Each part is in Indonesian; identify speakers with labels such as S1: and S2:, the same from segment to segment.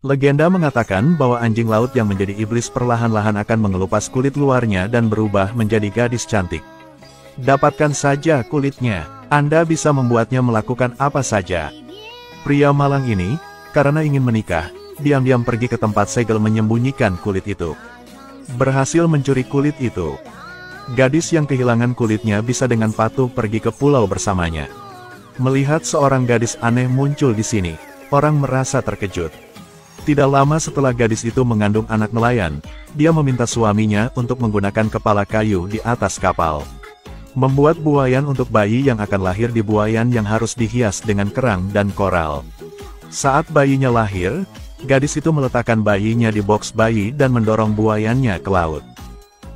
S1: Legenda mengatakan bahwa anjing laut yang menjadi iblis perlahan-lahan akan mengelupas kulit luarnya dan berubah menjadi gadis cantik. Dapatkan saja kulitnya, Anda bisa membuatnya melakukan apa saja. Pria malang ini, karena ingin menikah, diam-diam pergi ke tempat segel menyembunyikan kulit itu. Berhasil mencuri kulit itu. Gadis yang kehilangan kulitnya bisa dengan patuh pergi ke pulau bersamanya. Melihat seorang gadis aneh muncul di sini, orang merasa terkejut. Tidak lama setelah gadis itu mengandung anak nelayan, dia meminta suaminya untuk menggunakan kepala kayu di atas kapal. Membuat buayan untuk bayi yang akan lahir di buayan yang harus dihias dengan kerang dan koral. Saat bayinya lahir, gadis itu meletakkan bayinya di box bayi dan mendorong buayannya ke laut.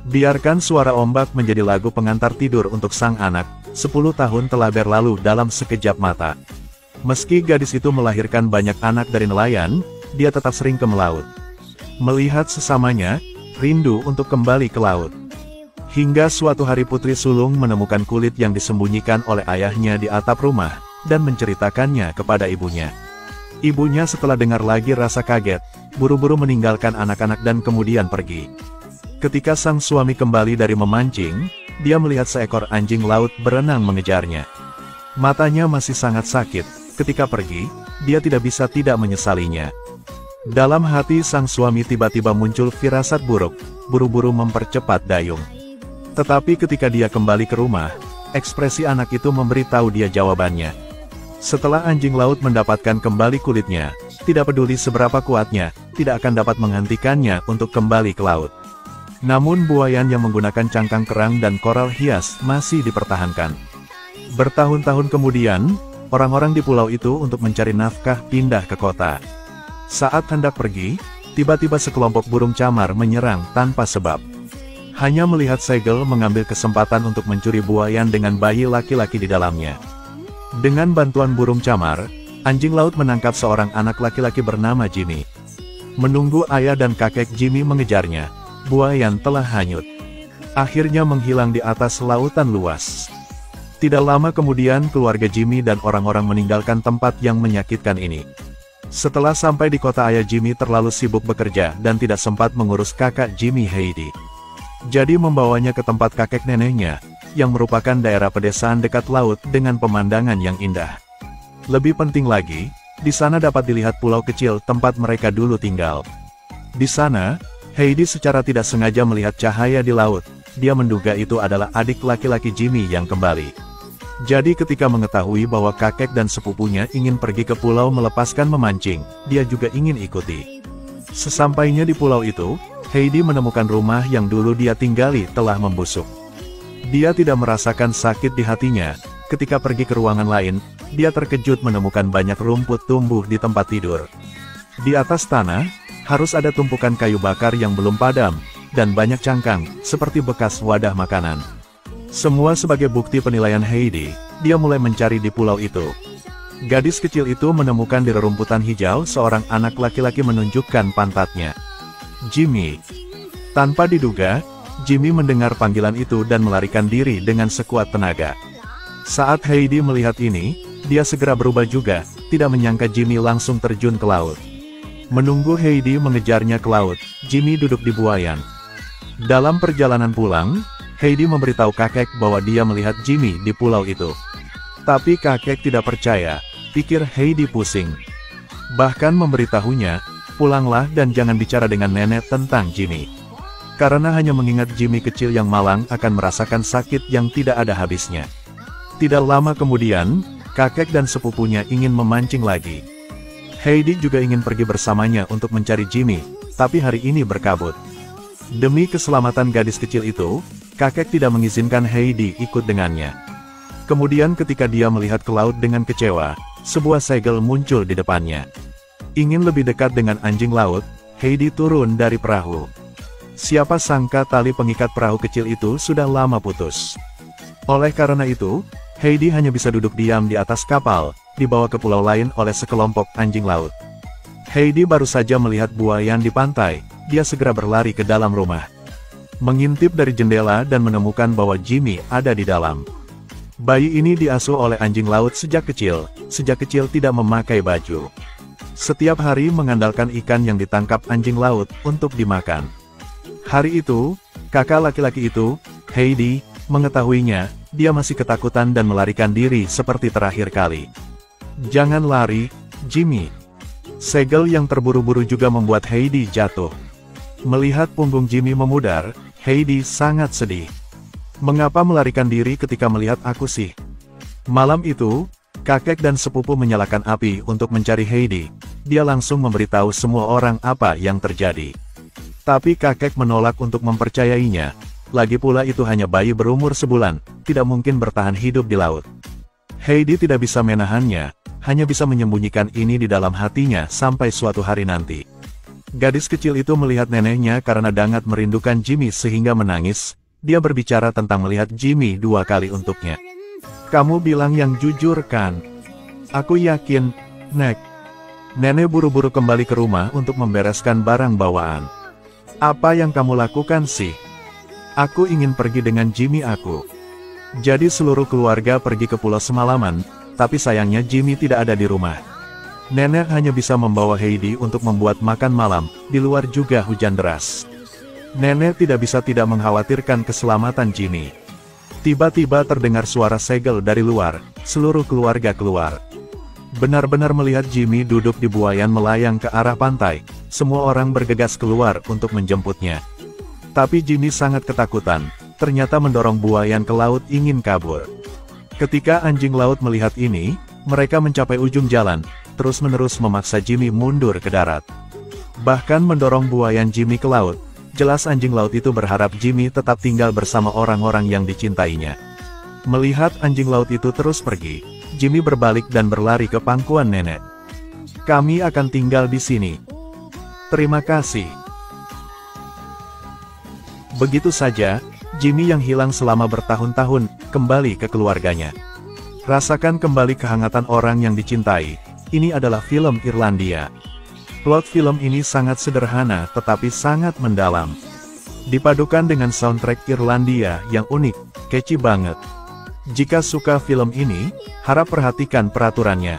S1: Biarkan suara ombak menjadi lagu pengantar tidur untuk sang anak, 10 tahun telah berlalu dalam sekejap mata. Meski gadis itu melahirkan banyak anak dari nelayan, dia tetap sering ke melaut. Melihat sesamanya, rindu untuk kembali ke laut. Hingga suatu hari putri sulung menemukan kulit yang disembunyikan oleh ayahnya di atap rumah, dan menceritakannya kepada ibunya. Ibunya setelah dengar lagi rasa kaget, buru-buru meninggalkan anak-anak dan kemudian pergi. Ketika sang suami kembali dari memancing, dia melihat seekor anjing laut berenang mengejarnya. Matanya masih sangat sakit, ketika pergi, dia tidak bisa tidak menyesalinya. Dalam hati sang suami tiba-tiba muncul firasat buruk, buru-buru mempercepat dayung. Tetapi ketika dia kembali ke rumah, ekspresi anak itu memberitahu dia jawabannya. Setelah anjing laut mendapatkan kembali kulitnya, tidak peduli seberapa kuatnya, tidak akan dapat menghentikannya untuk kembali ke laut. Namun buayan yang menggunakan cangkang kerang dan koral hias masih dipertahankan. Bertahun-tahun kemudian, orang-orang di pulau itu untuk mencari nafkah pindah ke kota. Saat hendak pergi, tiba-tiba sekelompok burung camar menyerang tanpa sebab. Hanya melihat segel mengambil kesempatan untuk mencuri buayan dengan bayi laki-laki di dalamnya. Dengan bantuan burung camar, anjing laut menangkap seorang anak laki-laki bernama Jimmy. Menunggu ayah dan kakek Jimmy mengejarnya, buayan telah hanyut. Akhirnya menghilang di atas lautan luas. Tidak lama kemudian keluarga Jimmy dan orang-orang meninggalkan tempat yang menyakitkan ini. Setelah sampai di kota, ayah Jimmy terlalu sibuk bekerja dan tidak sempat mengurus kakak Jimmy, Heidi. Jadi membawanya ke tempat kakek neneknya, yang merupakan daerah pedesaan dekat laut dengan pemandangan yang indah. Lebih penting lagi, di sana dapat dilihat pulau kecil tempat mereka dulu tinggal. Di sana, Heidi secara tidak sengaja melihat cahaya di laut. Dia menduga itu adalah adik laki-laki Jimmy yang kembali. Jadi ketika mengetahui bahwa kakek dan sepupunya ingin pergi ke pulau melepaskan memancing, dia juga ingin ikuti. Sesampainya di pulau itu, Heidi menemukan rumah yang dulu dia tinggali telah membusuk. Dia tidak merasakan sakit di hatinya. Ketika pergi ke ruangan lain, dia terkejut menemukan banyak rumput tumbuh di tempat tidur. Di atas tanah, harus ada tumpukan kayu bakar yang belum padam, dan banyak cangkang, seperti bekas wadah makanan. Semua sebagai bukti penilaian Heidi, dia mulai mencari di pulau itu. Gadis kecil itu menemukan di rerumputan hijau seorang anak laki-laki menunjukkan pantatnya. Jimmy. Tanpa diduga, Jimmy mendengar panggilan itu dan melarikan diri dengan sekuat tenaga. Saat Heidi melihat ini, dia segera berubah juga, tidak menyangka Jimmy langsung terjun ke laut. Menunggu Heidi mengejarnya ke laut, Jimmy duduk di buayan. Dalam perjalanan pulang, Heidi memberitahu kakek bahwa dia melihat Jimmy di pulau itu. Tapi kakek tidak percaya, pikir Heidi pusing. Bahkan memberitahunya, pulanglah dan jangan bicara dengan nenek tentang Jimmy. Karena hanya mengingat Jimmy kecil yang malang akan merasakan sakit yang tidak ada habisnya. Tidak lama kemudian, kakek dan sepupunya ingin memancing lagi. Heidi juga ingin pergi bersamanya untuk mencari Jimmy, tapi hari ini berkabut. Demi keselamatan gadis kecil itu, kakek tidak mengizinkan Heidi ikut dengannya. Kemudian ketika dia melihat ke laut dengan kecewa, sebuah segel muncul di depannya. Ingin lebih dekat dengan anjing laut, Heidi turun dari perahu. Siapa sangka tali pengikat perahu kecil itu sudah lama putus. Oleh karena itu, Heidi hanya bisa duduk diam di atas kapal, dibawa ke pulau lain oleh sekelompok anjing laut. Heidi baru saja melihat buayan di pantai, dia segera berlari ke dalam rumah. Mengintip dari jendela dan menemukan bahwa Jimmy ada di dalam. Bayi ini diasuh oleh anjing laut sejak kecil tidak memakai baju. setiap hari mengandalkan ikan yang ditangkap anjing laut untuk dimakan. Hari itu, kakak laki-laki itu, Heidi, mengetahuinya, dia masih ketakutan dan melarikan diri seperti terakhir kali. "Jangan lari, Jimmy." Segel yang terburu-buru juga membuat Heidi jatuh. Melihat punggung Jimmy memudar, Heidi sangat sedih. "Mengapa melarikan diri ketika melihat aku sih?" Malam itu, kakek dan sepupu menyalakan api untuk mencari Heidi. Dia langsung memberitahu semua orang apa yang terjadi. Tapi kakek menolak untuk mempercayainya. Lagi pula itu hanya bayi berumur sebulan, tidak mungkin bertahan hidup di laut. Heidi tidak bisa menahannya, hanya bisa menyembunyikan ini di dalam hatinya sampai suatu hari nanti. Gadis kecil itu melihat neneknya karena sangat merindukan Jimmy sehingga menangis. Dia berbicara tentang melihat Jimmy 2 kali untuknya. "Kamu bilang yang jujur kan?" "Aku yakin, Nek." Nenek buru-buru kembali ke rumah untuk membereskan barang bawaan. "Apa yang kamu lakukan sih?" "Aku ingin pergi dengan Jimmy aku." Jadi seluruh keluarga pergi ke pulau semalaman, tapi sayangnya Jimmy tidak ada di rumah. Nenek hanya bisa membawa Heidi untuk membuat makan malam, di luar juga hujan deras. Nenek tidak bisa tidak mengkhawatirkan keselamatan Jimmy. Tiba-tiba terdengar suara segel dari luar, seluruh keluarga keluar. Benar-benar melihat Jimmy duduk di buayan melayang ke arah pantai, semua orang bergegas keluar untuk menjemputnya. Tapi Jimmy sangat ketakutan, ternyata mendorong buayan ke laut ingin kabur. Ketika anjing laut melihat ini, mereka mencapai ujung jalan, terus-menerus memaksa Jimmy mundur ke darat. Bahkan mendorong buayan Jimmy ke laut, jelas anjing laut itu berharap Jimmy tetap tinggal bersama orang-orang yang dicintainya. Melihat anjing laut itu terus pergi, Jimmy berbalik dan berlari ke pangkuan nenek. "Kami akan tinggal di sini. Terima kasih." Begitu saja, Jimmy yang hilang selama bertahun-tahun, kembali ke keluarganya. Rasakan kembali kehangatan orang yang dicintai. Ini adalah film Irlandia. Plot film ini sangat sederhana tetapi sangat mendalam. Dipadukan dengan soundtrack Irlandia yang unik, catchy banget. Jika suka film ini, harap perhatikan peraturannya.